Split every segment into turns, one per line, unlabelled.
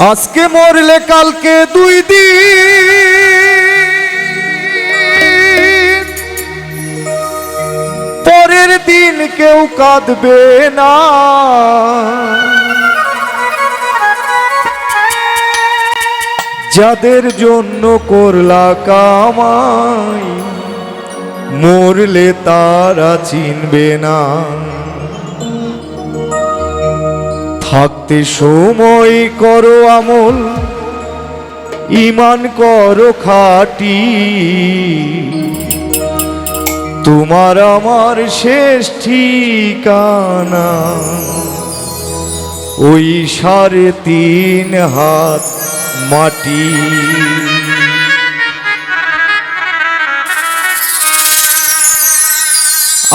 আজকে মরলে কালকে 2 দিন, পরের দিন কেউ কাঁদবে না। যাদের জন্য করলা কামাই, মরলে তারা চিনবে না। থাকতে সময় করো আমল, ঈমান করো খাঁটি, তোমার আমার শেষ ঠিকানা ওই 3.5 হাত মাটি।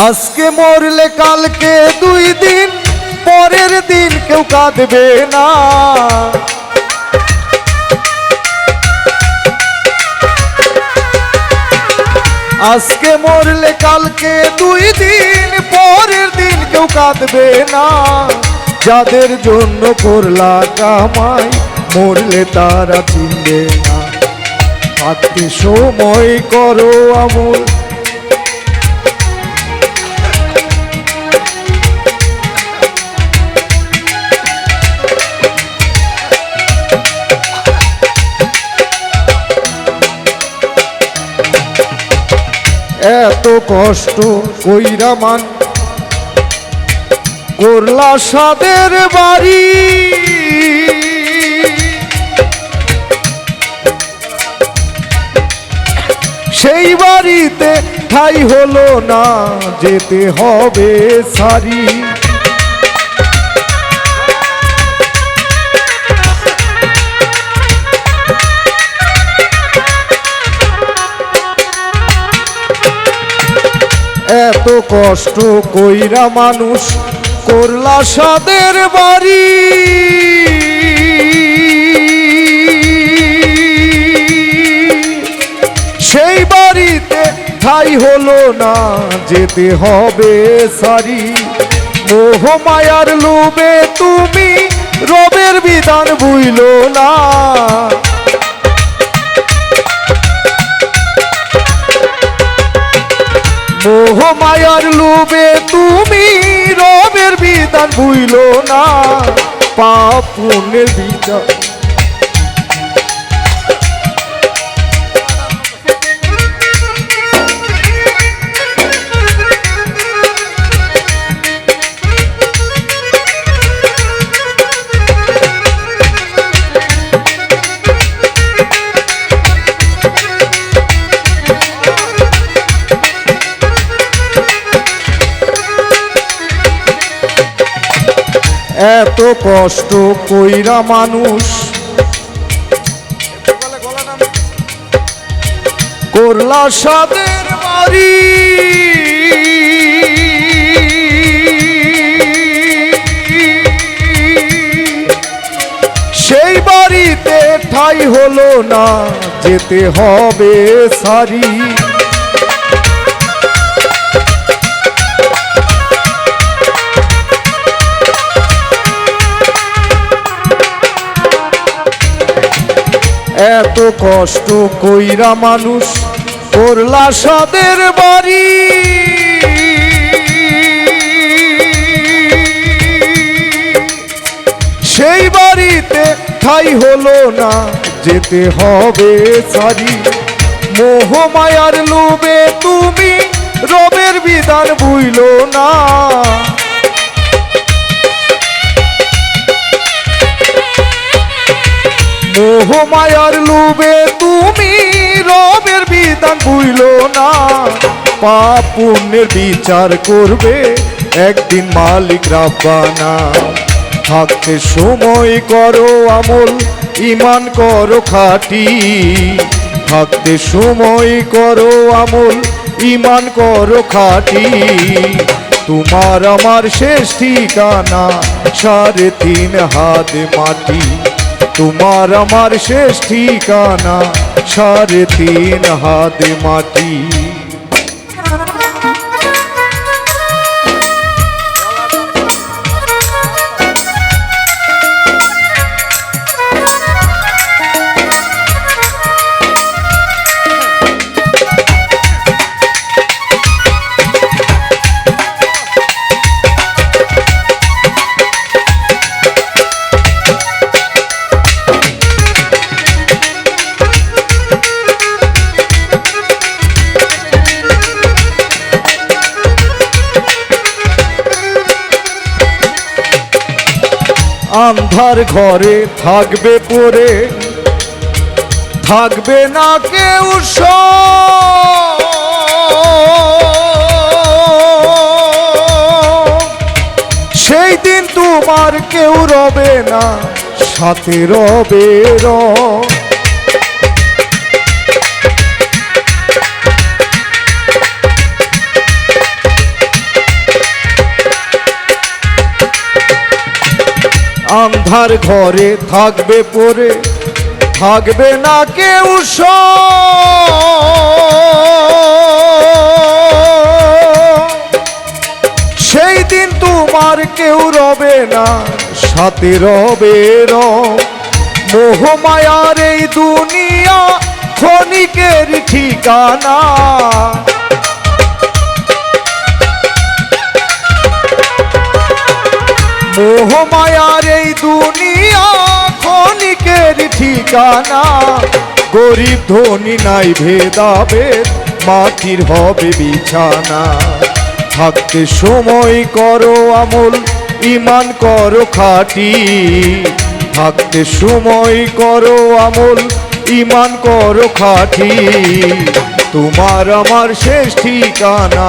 আজকে মরলে কালকে 2 দিন, পরের দিন কেউ কাঁদবে না। আজকে মরলে কালকে 2 দিন, পরের দিন কেউ কাঁদবে না। যাদের জন্য করলা কামাই, মরলে তারা চিনবে না। থাকতে সময় করো আমল, এত কষ্ট কইরা মান করলা সাদের বাড়ি। সেই বাড়িতে ঠাই হলো না, যেতে হবে সারি। এত কষ্ট কইরা মানুষ করলা সাদের বাড়ি। সেই বাড়িতে ঠাই হলো না, যেতে হবে সারি। মোহ মায়ার লোভে তুমি রবের বিধান ভুইলো না। মোহ মায়ার লোভে তুমি রবের বিধান ভুইলো না। পাপ পুণ্যের বিচার এত কষ্ট কইরা মানুষ করলা সাদের বাড়ি। সেই বাড়িতে ঠাই হলো না, যেতে হবে সারি। এত কষ্ট কইরা মানুষ করলা সাদের বাড়ি। সেই বাড়িতে ঠাই হলো না, যেতে হবে সারি। মোহ মায়ার লোভে তুমি রবের বিধান ভুইলো না। মোহ মায়ার লোভে তুমি রবের বিধান ভুইলো না। পাপ পুণ্যের বিচার করবে একদিন মালিক রাব্বানা। থাকতে সময় করো আমল, ঈমান করো খাঁটি। থাকতে সময় করো আমল, ঈমান করো খাঁটি। তোমার আমার শেষ ঠিকানা 3.5 হাত মাটি। তোমার আমার শেষ ঠিকানা 3.5 হাত মাটি। আন্ধার ঘরে থাকবে পড়ে, থাকবে না কেউ সেই দিন তোমার কেউ রবে না, সাথে রবে আন্ধার ঘরে থাকবে পড়ে, থাকবে না কেউ সেই দিন তোমার কেউ রবে না, সাথে রবে মোহমায়ার এই দুনিয়া ক্ষণিকের ঠিকানা। মোহমায়ার এই দুনিয়া ক্ষণিকের ঠিকানা। গরিব ধনী নাই ভেদাভেদ, মাটির হবে বিছানা। থাকতে সময় করো আমল, ঈমান করো খাঁটি। থাকতে সময় করো আমল, ঈমান করো খাঁটি। তোমার আমার শেষ ঠিকানা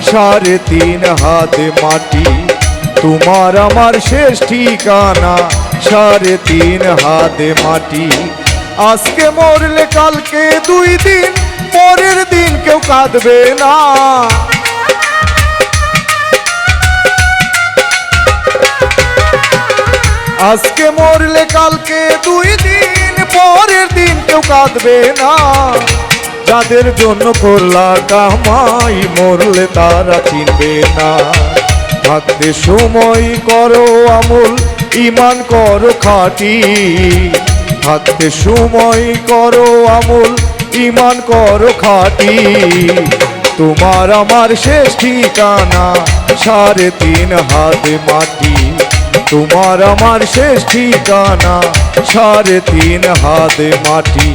3.5 হাত মাটি। তোমার আমার শেষ ঠিকানা 3.5 হাত মাটি। আজকে মরলে কালকে 2 দিন, পরের দিন কেউ কাঁদবে না। আজকে মরলে কালকে 2 দিন, পরের দিন কেউ কাঁদবে না। যাদের জন্য করলা কামাই, মরলে তারা চিনবে না। থাকতে সময় করো আমল, ঈমান করো খাঁটি। থাকতে সময় করো আমল, ঈমান করো খাঁটি। তোমার আমার শেষ ঠিকানা 3.5 হাত মাটি। তোমার আমার শেষ ঠিকানা 3.5 হাত মাটি।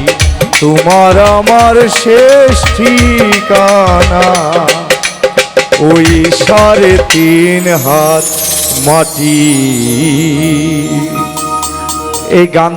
তোমার আমার শেষ ঠিকানা ওই 3.5 হাত মাটি। এই গান